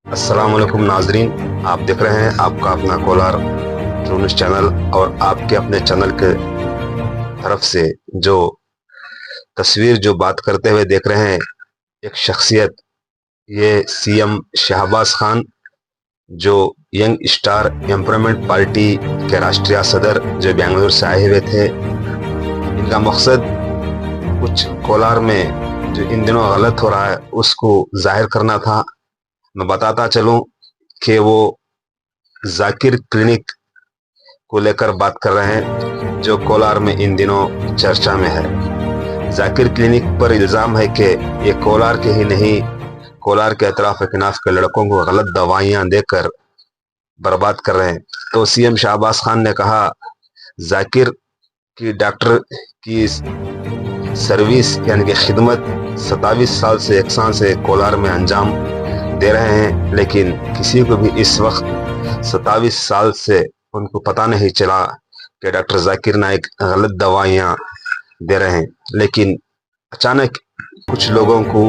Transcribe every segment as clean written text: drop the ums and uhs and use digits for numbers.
अस्सलाम वालेकुम नाजरीन, आप देख रहे हैं आपका अपना कोलार ट्रू न्यूज़ चैनल। और आपके अपने चैनल के तरफ से जो तस्वीर जो बात करते हुए देख रहे हैं, एक शख्सियत, ये सीएम शहबाज खान जो यंग स्टार एम्पावरमेंट पार्टी के राष्ट्रीय सदर जो बेंगलुरु से आए हुए थे। इनका मकसद कुछ कोलार में जो इन दिनों गलत हो रहा है उसको जाहिर करना था। मैं बताता चलूं कि वो जाकिर क्लिनिक को लेकर बात कर रहे हैं जो कोलार में इन दिनों चर्चा में है। जाकिर क्लिनिक पर इल्ज़ाम है कि ये कोलार के ही नहीं, कोलार के अतराफ किनाफ के लड़कों को गलत दवाइयां देकर बर्बाद कर रहे हैं। तो सीएम शहबाज खान ने कहा जाकिर की डॉक्टर की सर्विस यानी कि खिदमत 27 साल से एक साल से कोलार में अंजाम दे रहे हैं, लेकिन किसी को भी इस वक्त 27 साल से उनको पता नहीं चला कि डॉक्टर जाकिर नाइक गलत दवाइयां दे रहे हैं। लेकिन अचानक कुछ लोगों को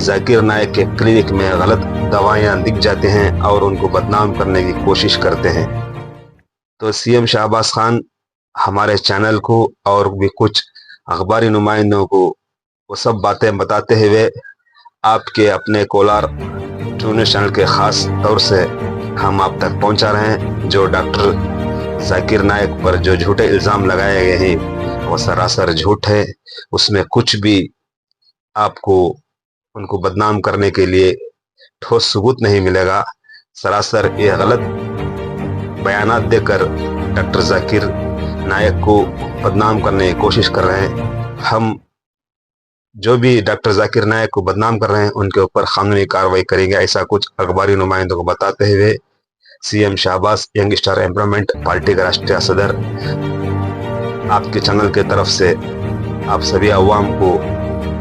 जाकिर नाइक के क्लिनिक में गलत दवाइयां दिख जाते हैं और उनको बदनाम करने की कोशिश करते हैं। तो सीएम शहबाज खान हमारे चैनल को और भी कुछ अखबारी नुमाइंदों को वो सब बातें बताते हुए आपके अपने कोलार ट्रू न्यूज़ चैनल के खास तौर से हम आप तक पहुंचा रहे हैं। जो डॉक्टर जाकिर नाइक पर जो झूठे इल्ज़ाम लगाए गए हैं वो सरासर झूठ है। उसमें कुछ भी आपको उनको बदनाम करने के लिए ठोस सबूत नहीं मिलेगा। सरासर ये गलत बयानात देकर डॉक्टर जाकिर नाइक को बदनाम करने की कोशिश कर रहे हैं। हम जो भी डॉक्टर जाकिर नाइक को बदनाम कर रहे हैं उनके ऊपर कानूनी कार्रवाई करेंगे, ऐसा कुछ अखबारी नुमाइंदों को बताते हुए CM Shahbaz young star empowerment party का राष्ट्रीय सदर आपके चैनल के तरफ से आप सभी अवाम को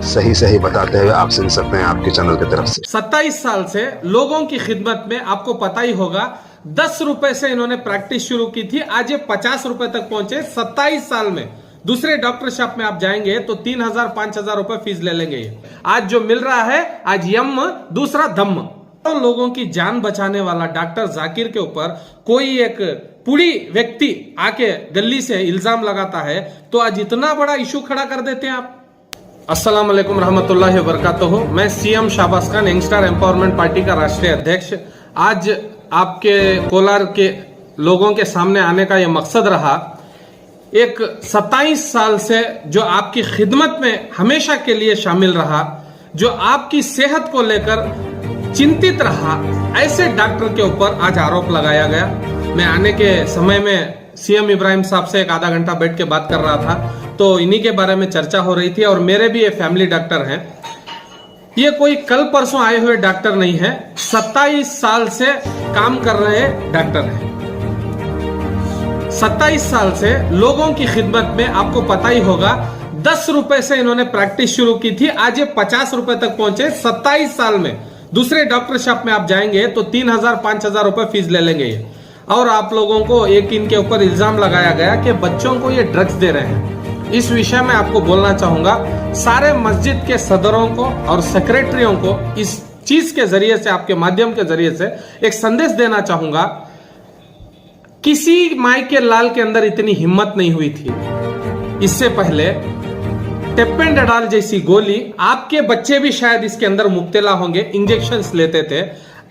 सही बताते हुए आप सुन सकते हैं आपके चैनल की तरफ से। 27 साल से लोगों की खिदमत में, आपको पता ही होगा 10 रुपए से इन्होंने प्रैक्टिस शुरू की थी, आज ये 50 रुपए तक पहुंचे 27 साल में। दूसरे डॉक्टर शॉप में आप जाएंगे तो 3000-5000 रुपए फीस ले लेंगे। आज जो मिल रहा है, आज यम दूसरा धम्म। तो लोगों की जान बचाने वाला डॉक्टर जाकिर के ऊपर कोई एक पूरी व्यक्ति आके गली से इल्जाम लगाता है तो आज इतना बड़ा इशू खड़ा कर देते हैं आप। अस्सलाम वालेकुम रहमतुल्लाहि व बरकातहू। मैं CM Shahbaz Khan young star empowerment party का राष्ट्रीय अध्यक्ष। आज आपके कोलार के लोगों के सामने आने का यह मकसद रहा, एक 27 साल से जो आपकी खिदमत में हमेशा के लिए शामिल रहा, जो आपकी सेहत को लेकर चिंतित रहा, ऐसे डॉक्टर के ऊपर आज आरोप लगाया गया। मैं आने के समय में सीएम इब्राहिम साहब से एक आधा घंटा बैठ के बात कर रहा था तो इन्हीं के बारे में चर्चा हो रही थी। और मेरे भी ये फैमिली डॉक्टर हैं, ये कोई कल परसों आए हुए डॉक्टर नहीं है, 27 साल से काम कर रहे डॉक्टर हैं। 27 साल से लोगों की खिदमत में, आपको पता ही होगा 10 रुपए से इन्होंने प्रैक्टिस शुरू की थी, आज ये 50 रुपए तक पहुंचे 27 साल में। दूसरे डॉक्टर शॉप में आप जाएंगे तो 3000-5000 रुपए फीस ले लेंगे ये। और आप लोगों को एक इनके ऊपर इल्जाम लगाया गया कि बच्चों को ये ड्रग्स दे रहे हैं। इस विषय में आपको बोलना चाहूंगा, सारे मस्जिद के सदरों को और सेक्रेटरियों को इस चीज के जरिए से, आपके माध्यम के जरिए से एक संदेश देना चाहूंगा, किसी माई के लाल के अंदर इतनी हिम्मत नहीं हुई थी। इससे पहले टेपेंडाडॉल जैसी गोली, आपके बच्चे भी शायद इसके अंदर मुब्तला होंगे, इंजेक्शंस लेते थे।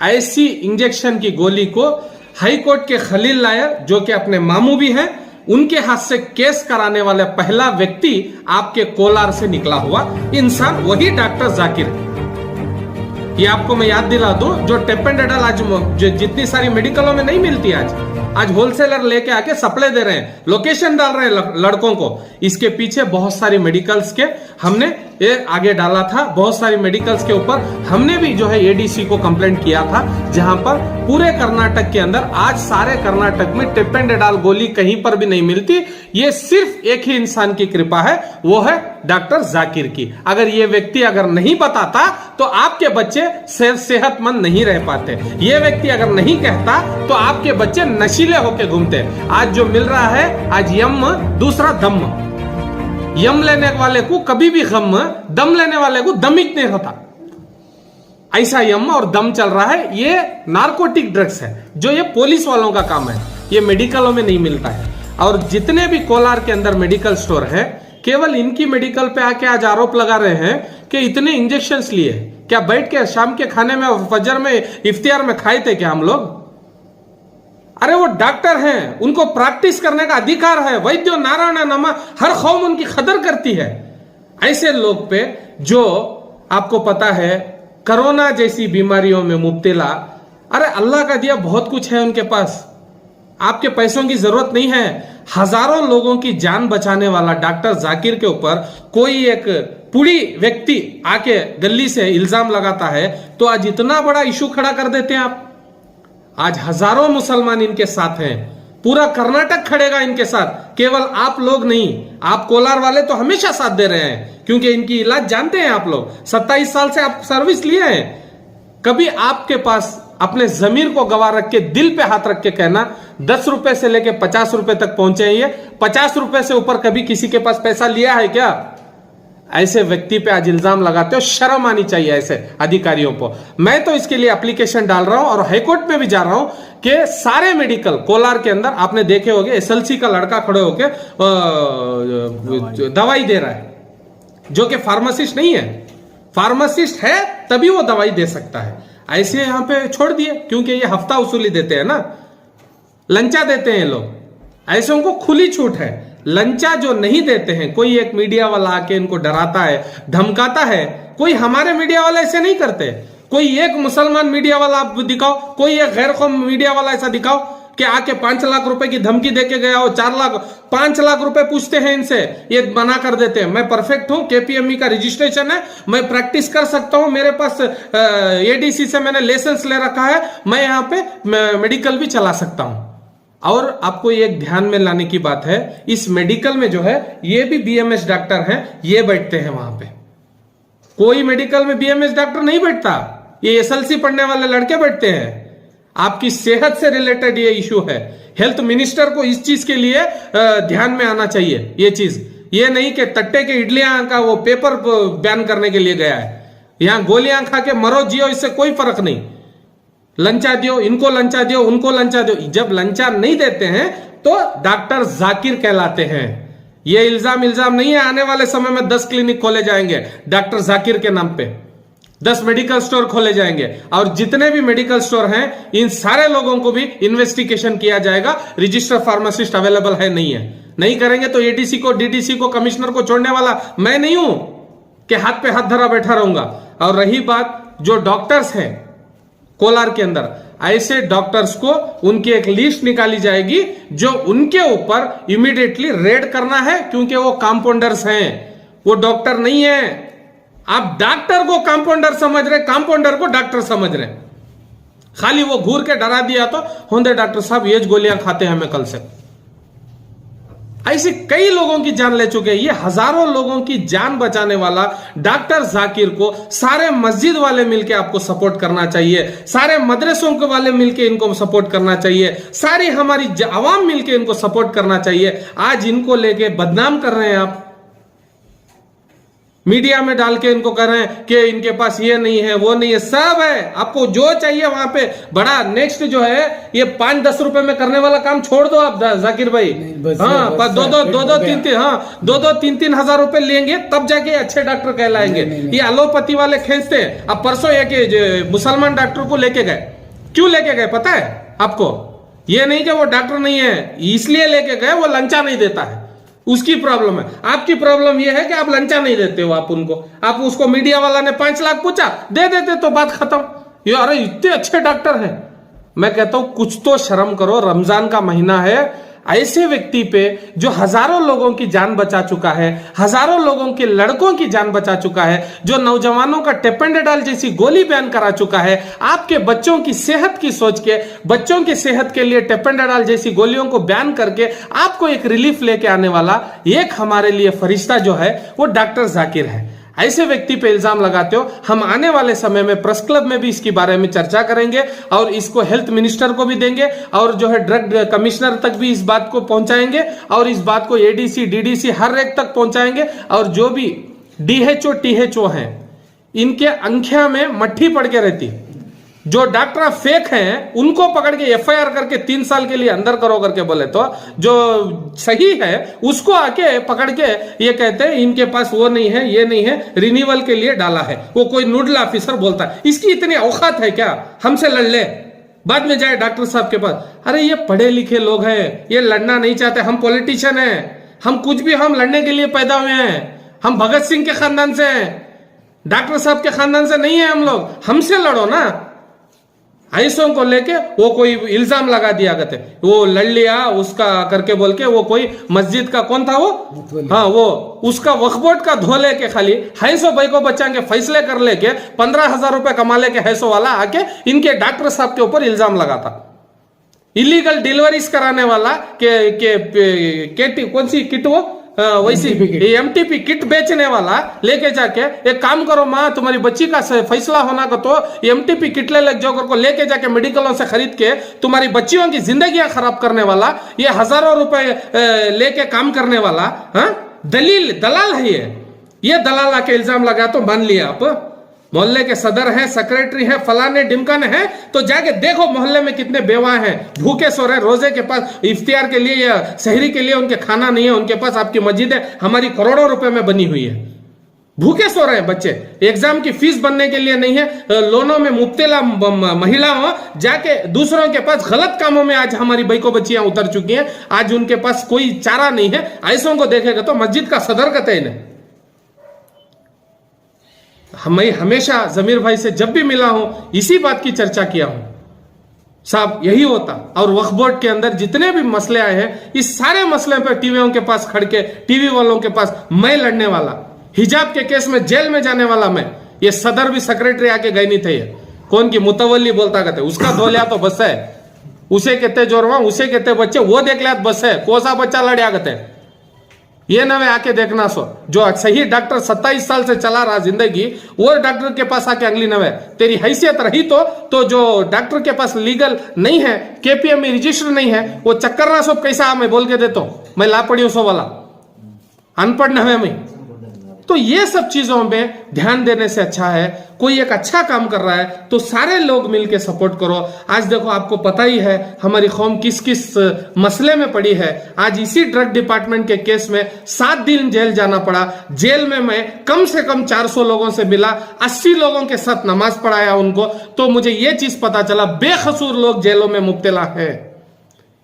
ऐसी इंजेक्शन की गोली को हाई कोर्ट के खलील लायर, जो कि अपने मामू भी हैं, उनके हाथ से केस कराने वाला पहला व्यक्ति आपके कोलार से निकला हुआ इंसान वही डॉक्टर जाकिर है। ये आपको मैं याद दिला दूं, जो टेपेंडाडॉल आज जितनी सारी मेडिकलों में नहीं मिलती, आज होलसेलर लेके आके सप्लाई दे रहे हैं, लोकेशन डाल रहे हैं लड़कों को। इसके पीछे बहुत सारी मेडिकल्स के हमने ये आगे डाला था। बहुत सारी मेडिकल्स के ऊपर हमने भी जो है एडीसी को कंप्लेंट किया था, जहां पर पूरे कर्नाटक के अंदर, आज सारे कर्नाटक में टेपेंडाडॉल गोली कहीं पर भी नहीं मिलती। ये सिर्फ एक ही इंसान की कृपा है, वो है डॉक्टर जाकिर की। अगर ये व्यक्ति अगर नहीं बताता तो आपके बच्चे सेहतमंद नहीं रह पाते। ये व्यक्ति अगर नहीं कहता तो आपके बच्चे नशीले होके घूमते। आज जो मिल रहा है, आज यम दूसरा धम्म। यम लेने वाले को कभी भी गम, दम लेने वाले को दमिक नहीं होता। आईएसआईएम और दम चल रहा है। ये नार्कोटिक ड्रग्स है, जो ये पुलिस वालों का काम है, ये मेडिकलों में नहीं मिलता है। और जितने भी कोलार के अंदर मेडिकल स्टोर है, केवल इनकी मेडिकल पे आके आज आरोप लगा रहे हैं कि इतने इंजेक्शंस लिए। क्या बैठ के शाम के खाने में, फजर में, इफ्तियार में खाए थे क्या हम लोग? अरे वो डॉक्टर हैं, उनको प्रैक्टिस करने का अधिकार है। वैद्यो नारायण नमा, हर कौम उनकी कदर करती है। ऐसे लोग पे जो आपको पता है कोरोना जैसी बीमारियों में मुब्तला, अरे अल्लाह का दिया बहुत कुछ है उनके पास, आपके पैसों की जरूरत नहीं है। हजारों लोगों की जान बचाने वाला डॉक्टर जाकिर के ऊपर कोई एक पुड़ी व्यक्ति आके गली से इल्जाम लगाता है तो आज इतना बड़ा इशू खड़ा कर देते हैं आप। आज हजारों मुसलमान इनके साथ हैं, पूरा कर्नाटक खड़ेगा इनके साथ, केवल आप लोग नहीं। आप कोलार वाले तो हमेशा साथ दे रहे हैं क्योंकि इनकी इलाज जानते हैं आप लोग। 27 साल से आप सर्विस लिए हैं। कभी आपके पास अपने जमीर को गवा रख के, दिल पे हाथ रख के कहना 10 रुपए से लेके 50 रुपए तक पहुंचे हैं ये, 50 रुपए से ऊपर कभी किसी के पास पैसा लिया है क्या? ऐसे व्यक्ति पे आज इल्जाम लगाते हो, शर्म आनी चाहिए ऐसे अधिकारियों को। मैं तो इसके लिए एप्लीकेशन डाल रहा हूं और हाईकोर्ट में भी जा रहा हूं कि सारे मेडिकल कोलार के अंदर, आपने देखे होंगे एसएलसी का लड़का खड़े होके दवाई दे रहा है, जो कि फार्मासिस्ट नहीं है। फार्मासिस्ट है तभी वो दवाई दे सकता है। ऐसे यहां पे छोड़ दिए क्योंकि ये हफ्ता वसूली देते हैं ना, लंचा देते हैं लोग। ऐसे उनको खुली छूट है। लंचा जो नहीं देते हैं, कोई एक मीडिया वाला आके इनको डराता है, धमकाता है। कोई हमारे मीडिया वाला ऐसे नहीं करते। कोई एक मुसलमान मीडिया वाला आप दिखाओ, कोई एक गैर कौम मीडिया वाला ऐसा दिखाओ कि आके 5 लाख रुपए की धमकी देके गया हो, 4 लाख 5 लाख रुपए पूछते हैं इनसे, ये मना कर देते हैं। मैं परफेक्ट हूं, केपीएमई का रजिस्ट्रेशन है, मैं प्रैक्टिस कर सकता हूं, मेरे पास एडीसी से मैंने लाइसेंस ले रखा है, मैं यहां पे मेडिकल भी चला सकता हूं। और आपको एक ध्यान में लाने की बात है, इस मेडिकल में जो है ये भी बीएमएस डॉक्टर हैं, ये बैठते हैं वहां पे। कोई मेडिकल में बीएमएस डॉक्टर नहीं बैठता, ये एसएलसी पढ़ने वाले लड़के बैठते हैं। आपकी सेहत से रिलेटेड ये इशू है। हेल्थ मिनिस्टर को इस चीज के लिए ध्यान में आना चाहिए। ये चीज ये नहीं कि तट्टे के इडलियां का वो पेपर बैन करने के लिए गया है। यहां गोलियां खा के मरो जियो, इससे कोई फर्क नहीं। लंचा दियो, इनको लंचा दियो, उनको लंचा दियो। जब लंचा नहीं देते हैं तो डॉक्टर जाकिर कहलाते हैं। ये इल्जाम नहीं है। आने वाले समय में 10 क्लिनिक खोले जाएंगे डॉक्टर जाकिर के नाम पे, 10 मेडिकल स्टोर खोले जाएंगे। और जितने भी मेडिकल स्टोर हैं, इन सारे लोगों को भी इन्वेस्टिगेशन किया जाएगा। रजिस्टर फार्मासिस्ट अवेलेबल है नहीं है, नहीं करेंगे तो एडीसी को, डीडीसी को, कमिश्नर को छोड़ने वाला मैं नहीं हूं कि हाथ पे हाथ धरा बैठा रहूंगा। और रही बात जो डॉक्टर्स हैं कोलार के अंदर, ऐसे डॉक्टर्स को उनकी एक लिस्ट निकाली जाएगी जो उनके ऊपर इमीडिएटली रेड करना है, क्योंकि वो कंपाउंडर्स हैं, वो डॉक्टर नहीं है। आप डॉक्टर को कंपाउंडर समझ रहे, कंपाउंडर को डॉक्टर समझ रहे। खाली वो घूर के डरा दिया तो होंदे डॉक्टर साहब ये गोलियां खाते हैं हमें कल से। ऐसे कई लोगों की जान ले चुके हैं। ये हजारों लोगों की जान बचाने वाला डॉक्टर जाकिर को सारे मस्जिद वाले मिलके आपको सपोर्ट करना चाहिए, सारे मदरसों के वाले मिलके इनको सपोर्ट करना चाहिए, सारी हमारी आवाम मिलके इनको सपोर्ट करना चाहिए। आज इनको लेके बदनाम कर रहे हैं आप, मीडिया में डाल के इनको कर रहे हैं कि इनके पास ये नहीं है, वो नहीं है। सब है, आपको जो चाहिए वहां पे बड़ा। नेक्स्ट जो है ये 5-10 रुपए में करने वाला काम छोड़ दो आप जाकिर भाई। हाँ, 2-2-3-3 हजार रुपए लेंगे तब जाके अच्छे डॉक्टर कहलाएंगे। ये एलोपैथी वाले खींचते हैं। अब परसों एक मुसलमान डॉक्टर को लेके गए, क्यों लेके गए पता है आपको? ये नहीं कि वो डॉक्टर नहीं है, इसलिए लेके गए वो लंचा नहीं देता है, उसकी प्रॉब्लम है। आपकी प्रॉब्लम यह है कि आप लंचा नहीं देते हो। आप उनको, आप उसको मीडिया वाला ने 5 लाख पूछा, दे देते तो बात खत्म। ये अरे इतने अच्छे डॉक्टर हैं। मैं कहता हूं कुछ तो शर्म करो, रमजान का महीना है। ऐसे व्यक्ति पे जो हजारों लोगों की जान बचा चुका है, हजारों लोगों के लड़कों की जान बचा चुका है, जो नौजवानों का टेपेंडेडाल जैसी गोली बैन करा चुका है, आपके बच्चों की सेहत की सोच के, बच्चों की सेहत के लिए टेपेंडेडाल जैसी गोलियों को बैन करके आपको एक रिलीफ लेके आने वाला एक हमारे लिए फरिश्ता जो है वो डॉक्टर जाकिर है। ऐसे व्यक्ति पे इल्जाम लगाते हो। हम आने वाले समय में प्रेस क्लब में भी इसके बारे में चर्चा करेंगे और इसको हेल्थ मिनिस्टर को भी देंगे और जो है ड्रग कमिश्नर तक भी इस बात को पहुंचाएंगे और इस बात को एडीसी, डीडीसी हर एक तक पहुंचाएंगे। और जो भी डीएचओ, टीएचओ हैं, इनके अंख्या में मट्ठी पड़ के रहती है। जो डॉक्टर फेक हैं उनको पकड़ के एफआईआर करके 3 साल के लिए अंदर करो करके बोले, तो जो सही है उसको आके पकड़ के ये कहते हैं इनके पास वो नहीं है, ये नहीं है, रिन्यूअल के लिए डाला है। वो कोई नोडल ऑफिसर बोलता है। इसकी इतनी औकात है क्या हमसे लड़ ले, बाद में जाए डॉक्टर साहब के पास। अरे ये पढ़े लिखे लोग हैं, ये लड़ना नहीं चाहते। हम पॉलिटिशियन हैं, हम कुछ भी, हम लड़ने के लिए पैदा हुए हैं। हम भगत सिंह के खानदान से हैं, डॉक्टर साहब के खानदान से नहीं है हम लोग। हमसे लड़ो ना। ऐसों को लेके वो कोई इल्जाम लगा दिया करते, वो लड़ लिया उसका करके बोल के, वो कोई मस्जिद का कौन था वो, हाँ वो उसका वक्फ बोर्ड का धो लेके खाली हैसो भाई को बच्चा के फैसले कर लेके 15,000 रुपए कमा लेके हैसो वाला आके इनके डॉक्टर साहब के ऊपर इल्जाम लगाता। इलीगल डिलीवरीज कराने वाला के कौन सी किट वो वैसी एमटीपी किट बेचने वाला लेके जाके, एक काम करो माँ तुम्हारी बच्ची का फैसला होना का तो एमटीपी किट ले जाकर को लेके जाके मेडिकलों से खरीद के तुम्हारी बच्चियों की जिंदगियां खराब करने वाला, ये हजारों रुपए लेके काम करने वाला, हाँ दलाल है ये दलाल आके इल्जाम लगा तो मान लिया आप। मोहल्ले के सदर हैं, सेक्रेटरी हैं, फलाने डिमकाने हैं, तो जाके देखो मोहल्ले में कितने बेवा हैं, भूखे सो रहे, रोजे के पास इफ्तियार के लिए या शहरी के लिए उनके खाना नहीं है, उनके पास आपकी मस्जिद है हमारी करोड़ों रुपए में बनी हुई है, भूखे सो रहे हैं बच्चे, एग्जाम की फीस बनने के लिए नहीं है, लोनों में मुब्तला महिला हो जाके दूसरों के पास गलत कामों में आज हमारी बहको बच्चियां उतर चुकी हैं, आज उनके पास कोई चारा नहीं है। ऐसों को देखेगा तो मस्जिद का सदर का तय है। मैं हमेशा जमीर भाई से जब भी मिला हूं इसी बात की चर्चा किया हूं, साहब यही होता। और वक्फ बोर्ड के अंदर जितने भी मसले आए हैं, इस सारे मसले पर टीवियों के पास खड़ के, टीवी वालों के पास मैं लड़ने वाला, हिजाब के केस में जेल में जाने वाला मैं, ये सदर भी सेक्रेटरी आके गए नहीं थे। ये कौन की मुतवल्ली बोलता कहते, उसका धो लिया तो बस है, उसे कहते जोरवा, उसे कहते बच्चे, वो देख लिया बस है, कोसा बच्चा लड़िया कहते। ये नवे आके देखना सो, जो सही डॉक्टर 27 साल से चला रहा जिंदगी, वो डॉक्टर के पास आके अगली नवे तेरी हैसियत रही तो जो डॉक्टर के पास लीगल नहीं है, केपीएम में रजिस्टर नहीं है, वो चक्कर ना सब कैसा मैं बोल के देता हूं, मैं लापड़ी सो वाला अनपढ़ न है मैं। तो ये सब चीजों में ध्यान देने से अच्छा है, कोई एक अच्छा काम कर रहा है तो सारे लोग मिलके सपोर्ट करो। आज देखो आपको पता ही है हमारी कौम किस किस मसले में पड़ी है। आज इसी ड्रग डिपार्टमेंट के केस में 7 दिन जेल जाना पड़ा। जेल में मैं कम से कम 400 लोगों से मिला, 80 लोगों के साथ नमाज पढ़ाया उनको, तो मुझे ये चीज पता चला बेकसूर लोग जेलों में मुब्तला है।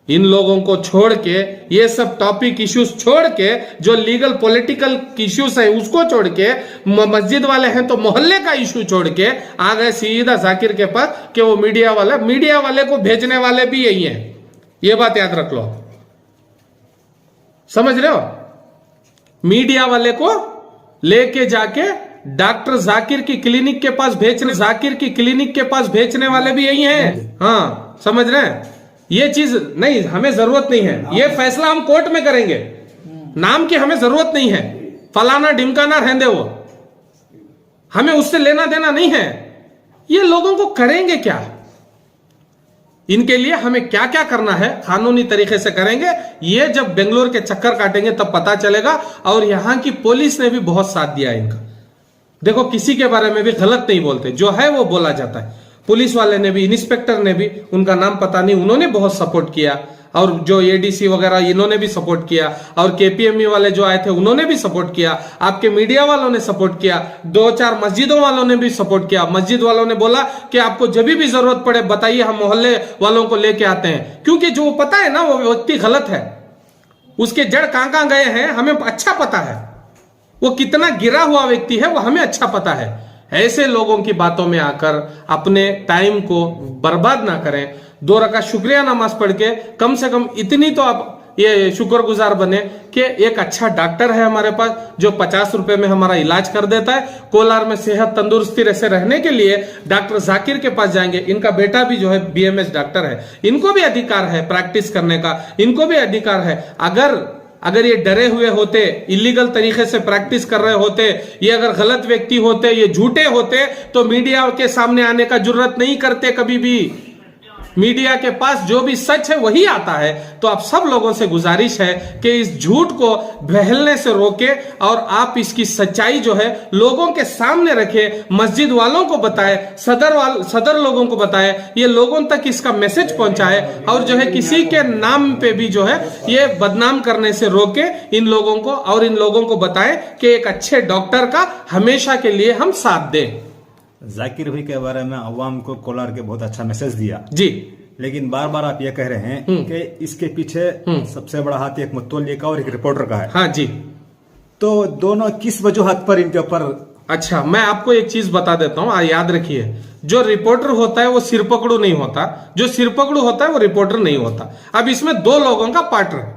इन लोगों को छोड़ के, ये सब टॉपिक इश्यूज छोड़ के, जो लीगल पॉलिटिकल इश्यूज है उसको छोड़ के, मस्जिद वाले हैं तो मोहल्ले का इशू छोड़ के आ गए सीधा जाकिर के पास कि वो मीडिया वाले को भेजने वाले भी यही हैं। ये बात याद रख लो, समझ रहे हो? मीडिया वाले को लेके जाके डॉक्टर जाकिर की क्लिनिक के पास भेजने वाले भी यही हैं। हाँ समझ रहे हैं? ये चीज नहीं, हमें जरूरत नहीं है, ये फैसला हम कोर्ट में करेंगे, नाम की हमें जरूरत नहीं है, फलाना ढिमकाना रहने वो, हमें उससे लेना देना नहीं है। ये लोगों को करेंगे क्या, इनके लिए हमें क्या क्या करना है कानूनी तरीके से करेंगे। ये जब बेंगलोर के चक्कर काटेंगे तब पता चलेगा। और यहां की पुलिस ने भी बहुत साथ दिया इनका। देखो किसी के बारे में भी गलत नहीं बोलते, जो है वो बोला जाता है। पुलिस वाले ने भी, इंस्पेक्टर ने भी, उनका नाम पता नहीं, उन्होंने बहुत सपोर्ट किया। और जो एडीसी वगैरह इन्होंने भी सपोर्ट किया, और केपीएमई वाले जो आए थे उन्होंने भी सपोर्ट किया, आपके मीडिया वालों ने सपोर्ट किया, 2-4 मस्जिदों वालों ने भी सपोर्ट किया। मस्जिद वालों ने बोला कि आपको जब भी जरूरत पड़े बताइए, हम मोहल्ले वालों को लेके आते हैं। क्योंकि जो पता है ना वो व्यक्ति गलत है, उसके जड़ कहां कहां गए हैं हमें अच्छा पता है, वो कितना गिरा हुआ व्यक्ति है वो हमें अच्छा पता है। ऐसे लोगों की बातों में आकर अपने टाइम को बर्बाद ना करें। 2 रकात शुक्रिया नमाज पढ़ के कम से कम इतनी तो आप ये शुक्रगुजार बने कि एक अच्छा डॉक्टर है हमारे पास जो 50 रुपए में हमारा इलाज कर देता है। कोलार में सेहत तंदुरुस्ती से रहने के लिए डॉक्टर जाकिर के पास जाएंगे। इनका बेटा भी जो है बीएमएस डॉक्टर है, इनको भी अधिकार है प्रैक्टिस करने का, इनको भी अधिकार है। अगर ये डरे हुए होते, इलीगल तरीके से प्रैक्टिस कर रहे होते, ये अगर गलत व्यक्ति होते, ये झूठे होते, तो मीडिया के सामने आने का जरूरत नहीं करते कभी भी। मीडिया के पास जो भी सच है वही आता है। तो आप सब लोगों से गुजारिश है कि इस झूठ को बहलने से रोके और आप इसकी सच्चाई जो है लोगों के सामने रखे, मस्जिद वालों को बताए, सदर लोगों को बताए, ये लोगों तक इसका मैसेज पहुंचाए और जो है किसी के नाम पे भी जो है ये बदनाम करने से रोके इन लोगों को, और इन लोगों को बताए कि एक अच्छे डॉक्टर का हमेशा के लिए हम साथ दें। जाकिर भाई के बारे में अवाम को कोलार के बहुत अच्छा मैसेज दिया जी, लेकिन बार बार आप ये कह रहे हैं कि इसके पीछे सबसे बड़ा हाथ एक मुतवल्ली का और एक रिपोर्टर का है। हाँ जी। तो दोनों किस वजूहत पर इनके ऊपर? अच्छा, मैं आपको एक चीज बता देता हूं, याद रखिए, जो रिपोर्टर होता है वो सिरपकड़ू नहीं होता, जो सिरपकड़ू होता है वो रिपोर्टर नहीं होता। अब इसमें दो लोगों का पार्टनर,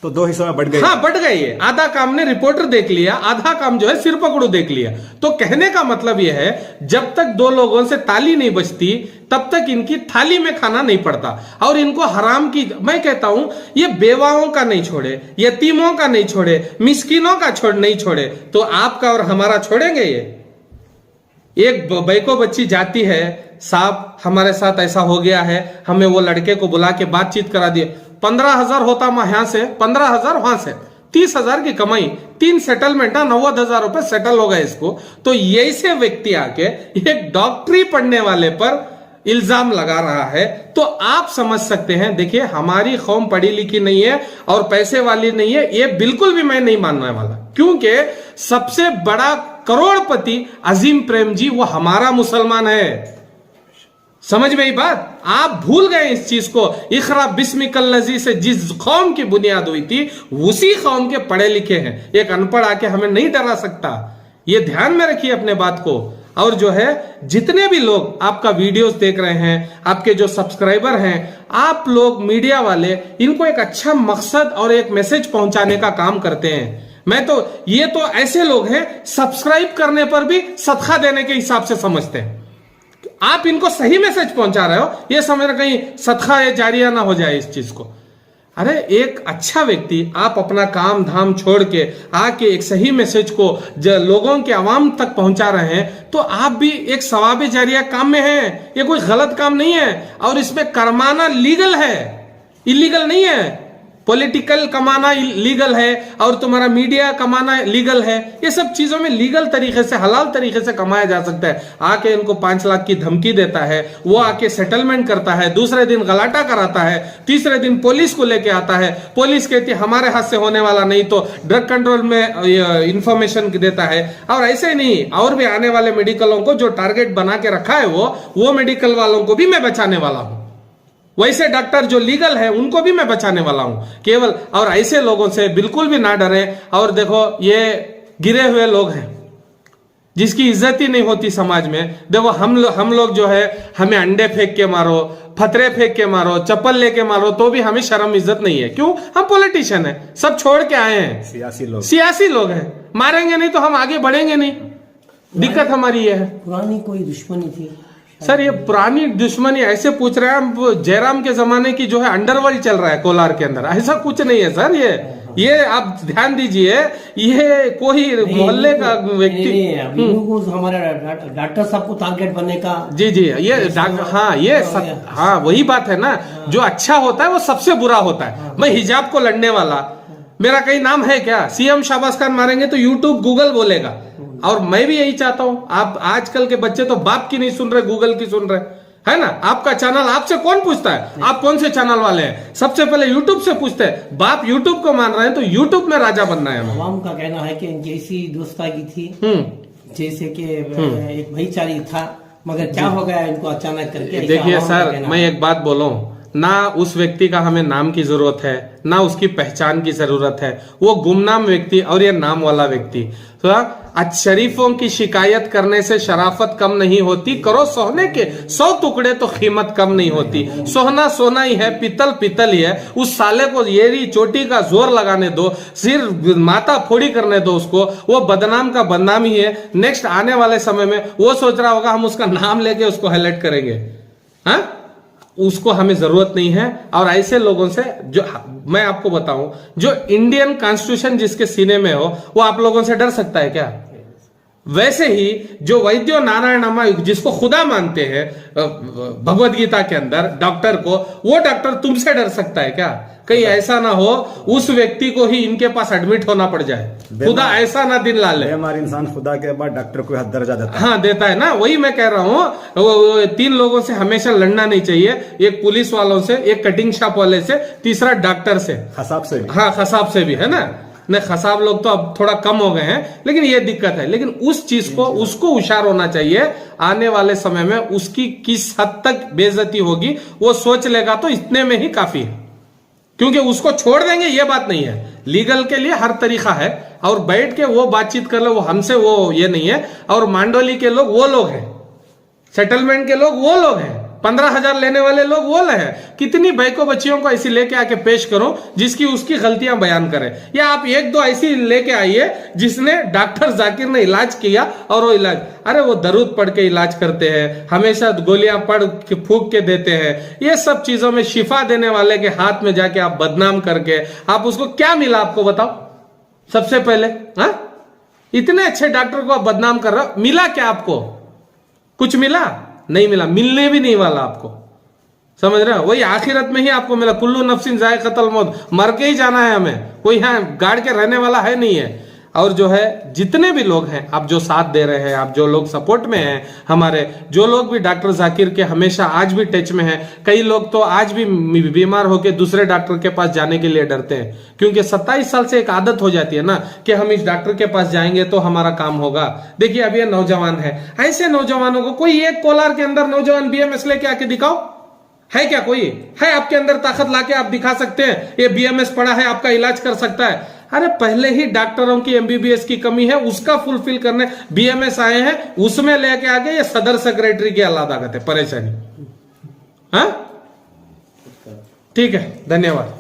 तो दो हिस्सों में बढ़ गए। हाँ, बढ़ गई है। आधा काम ने रिपोर्टर देख लिया, आधा काम जो है सिरपकड़ू देख लिया। तो कहने का मतलब यह है, जब तक दो लोगों से ताली नहीं बजती तब तक इनकी थाली में खाना नहीं पड़ता। और इनको हराम की, मैं कहता हूं, ये बेवाओं का नहीं छोड़े, यतीमों का नहीं छोड़े, मिस्किनों का नहीं छोड़े, तो आपका और हमारा छोड़ेंगे? ये एक बैको बच्ची जाती है, साहब हमारे साथ ऐसा हो गया है, हमें वो लड़के को बुला के बातचीत करा दिए, 15,000 होता यहां से, 15,000 वहां से, 30,000 की कमाई, 3 सेटलमेंट, 90,000 रुपए सेटल हो गए इसको। तो यही से व्यक्ति आके एक डॉक्टरी पढ़ने वाले पर इल्जाम लगा रहा है, तो आप समझ सकते हैं। देखिए, हमारी कौम पढ़ी लिखी नहीं है और पैसे वाली नहीं है, ये बिल्कुल भी मैं नहीं मानने वाला, क्योंकि सबसे बड़ा करोड़पति अजीम प्रेम जी वो हमारा मुसलमान है। समझ में ही बात? आप भूल गए इस चीज को। इखरा बिस्मिकल लजी से जिस कौम की बुनियाद हुई थी उसी कौम के पढ़े लिखे हैं। एक अनपढ़ आके हमें नहीं डरा सकता, ये ध्यान में रखिए अपने बात को। और जो है, जितने भी लोग आपका वीडियोस देख रहे हैं, आपके जो सब्सक्राइबर हैं, आप लोग मीडिया वाले, इनको एक अच्छा मकसद और एक मैसेज पहुंचाने का काम करते हैं। मैं तो, ये तो ऐसे लोग हैं सब्सक्राइब करने पर भी सदका देने के हिसाब से समझते हैं। आप इनको सही मैसेज पहुंचा रहे हो, ये समझ रहे कहीं सदका या जारिया ना हो जाए इस चीज को। अरे एक अच्छा व्यक्ति, आप अपना काम धाम छोड़ के आके एक सही मैसेज को लोगों के आवाम तक पहुंचा रहे हैं, तो आप भी एक सवाब जारिया काम में हैं। ये कोई गलत काम नहीं है, और इसमें कमाना लीगल है, इलीगल नहीं है। पॉलिटिकल कमाना लीगल है और तुम्हारा मीडिया कमाना लीगल है। ये सब चीजों में लीगल तरीके से, हलाल तरीके से कमाया जा सकता है। आके इनको 5 लाख की धमकी देता है, वो आके सेटलमेंट करता है, दूसरे दिन गलाटा कराता है, तीसरे दिन पुलिस को लेके आता है, पुलिस कहती है हमारे हाथ से होने वाला नहीं, तो ड्रग कंट्रोल में इंफॉर्मेशन देता है। और ऐसे ही नहीं, और भी आने वाले मेडिकलों को जो टारगेट बना के रखा है वो मेडिकल वालों को भी मैं बचाने वाला हूं। वैसे डॉक्टर जो लीगल है उनको भी मैं बचाने वाला हूं केवल। और ऐसे लोगों से बिल्कुल भी ना डरे। और देखो, ये गिरे हुए लोग हैं जिसकी इज्जत ही नहीं होती समाज में। देखो, हम लोग जो है, हमें अंडे फेंक के मारो, फतरे फेंक के मारो, चप्पल लेके मारो, तो भी हमें शर्म इज्जत नहीं है। क्यों? हम पॉलिटिशियन है, सब छोड़ के आए हैं, सियासी लोग हैं। मारेंगे नहीं तो हम आगे बढ़ेंगे नहीं। दिक्कत हमारी ये है। पुरानी कोई दुश्मनी थी सर? ये पुरानी दुश्मनी ऐसे पूछ रहे हैं, जयराम के जमाने की जो है अंडरवर्ल्ड चल रहा है कोलार के अंदर, ऐसा कुछ नहीं है सर। ये आप ध्यान दीजिए, ये कोई मोहल्ले का व्यक्ति, हमारे डॉक्टर साहब को टारगेट बनने का। जी, ये डॉक्टर, हाँ वही बात है ना। जो अच्छा होता है वो सबसे बुरा होता है। मैं हिजाब को लड़ने वाला, मेरा कहीं नाम है क्या? सीएम शाहबाज खान मारेंगे तो यूट्यूब गूगल बोलेगा। और मैं भी यही चाहता हूं। आप आजकल के बच्चे तो बाप की नहीं सुन रहे, गूगल की सुन रहे, है ना? आपका चैनल आपसे कौन पूछता है? आप कौन से चैनल वाले हैं? सबसे पहले यूट्यूब से पूछते हैं। बाप यूट्यूब को मान रहे हैं तो यूट्यूब में राजा बनना है। आवाम का कहना है कि जैसी दोस्तागी थी, जैसे कि एक भाईचारी था, मगर क्या हो गया इनको अचानक करके। देखिए सर, मैं एक बात बोलूं, ना उस व्यक्ति का हमें नाम की जरूरत है, ना उसकी पहचान की जरूरत है। वो गुमनाम व्यक्ति और ये नाम वाला व्यक्ति। तो शरीफों की शिकायत करने से शराफत कम नहीं होती। करो सोने के 100 टुकड़े तो कीमत कम नहीं होती। सोना सोना ही है, पितल पितल ही है। उस साले को येरी चोटी का जोर लगाने दो, सिर माथा फोड़ी करने दो उसको। वो बदनाम का बदनाम ही है। नेक्स्ट आने वाले समय में वो सोच रहा होगा हम उसका नाम लेके उसको हाईलाइट करेंगे। हाँ, उसको हमें जरूरत नहीं है। और ऐसे लोगों से, जो मैं आपको बताऊं, जो इंडियन कॉन्स्टिट्यूशन जिसके सीने में हो, वो आप लोगों से डर सकता है क्या? वैसे ही जो वैद्यो नारायणमा जिसको खुदा मानते हैं भगवत गीता के अंदर डॉक्टर को, वो डॉक्टर तुमसे डर सकता है क्या? कहीं ऐसा ना हो उस व्यक्ति को ही इनके पास एडमिट होना पड़ जाए, खुदा ऐसा ना दिन ला ले। हमारे इंसान खुदा के बाद डॉक्टर को हद दर्जा देता है। हाँ देता है ना, वही मैं कह रहा हूँ। वो 3 लोगों से हमेशा लड़ना नहीं चाहिए, एक पुलिस वालों से, एक कटिंग शॉप वाले से, तीसरा डॉक्टर से, खसाब से भी। हाँ खसाब से भी, है ना। नहीं खसाब लोग तो अब थोड़ा कम हो गए हैं, लेकिन ये दिक्कत है। लेकिन उस चीज को उसको होशियार होना चाहिए, आने वाले समय में उसकी किस हद तक बेइज्जती होगी वो सोच लेगा तो इतने में ही काफी है। क्योंकि उसको छोड़ देंगे ये बात नहीं है, लीगल के लिए हर तरीका है, और बैठ के वो बातचीत कर लो, वो हमसे वो ये नहीं है। और मांडोली के लोग वो लोग हैं, सेटलमेंट के लोग वो लोग हैं, 15,000 लेने वाले लोग वो हैं। कितनी बैको बच्चियों को ऐसी लेके आके पेश करो जिसकी उसकी गलतियां बयान करे, या आप 1-2 ऐसी लेके आइए जिसने डॉक्टर जाकिर ने इलाज किया और वो इलाज, अरे वो दरूद पढ़ के इलाज करते हैं, हमेशा गोलियां पढ़ के फूक के देते हैं। ये सब चीजों में शिफा देने वाले के हाथ में जाके आप बदनाम करके आप उसको क्या मिला आपको बताओ सबसे पहले? हाँ, इतने अच्छे डॉक्टर को आप बदनाम कर रहे हो, मिला क्या आपको? कुछ मिला नहीं, मिला, मिलने भी नहीं वाला आपको, समझ रहे हो? वही आखिरत में ही आपको मिला, कुल्लू नफ्सिन जायक़तुल मौत, मर के ही जाना है हमें, कोई यहाँ गाड़ के रहने वाला है नहीं है। और जो है जितने भी लोग हैं, आप जो साथ दे रहे हैं, आप जो लोग सपोर्ट में हैं हमारे, जो लोग भी डॉक्टर जाकिर के हमेशा आज भी टच में हैं, कई लोग तो आज भी बीमार होकर दूसरे डॉक्टर के पास जाने के लिए डरते हैं, क्योंकि 27 साल से एक आदत हो जाती है ना कि हम इस डॉक्टर के पास जाएंगे तो हमारा काम होगा। देखिए अब ये नौजवान है, ऐसे नौजवानों को कोई एक कोलार के अंदर नौजवान BMS लेके आके दिखाओ, है क्या? कोई है आपके अंदर ताकत लाके आप दिखा सकते हैं ये BMS पढ़ा है, आपका इलाज कर सकता है? अरे पहले ही डॉक्टरों की MBBS की कमी है, उसका फुलफिल करने BMS आए हैं, उसमें लेके आगे ये सदर सेक्रेटरी की अलादागत है परेशानी। हाँ ठीक है, धन्यवाद।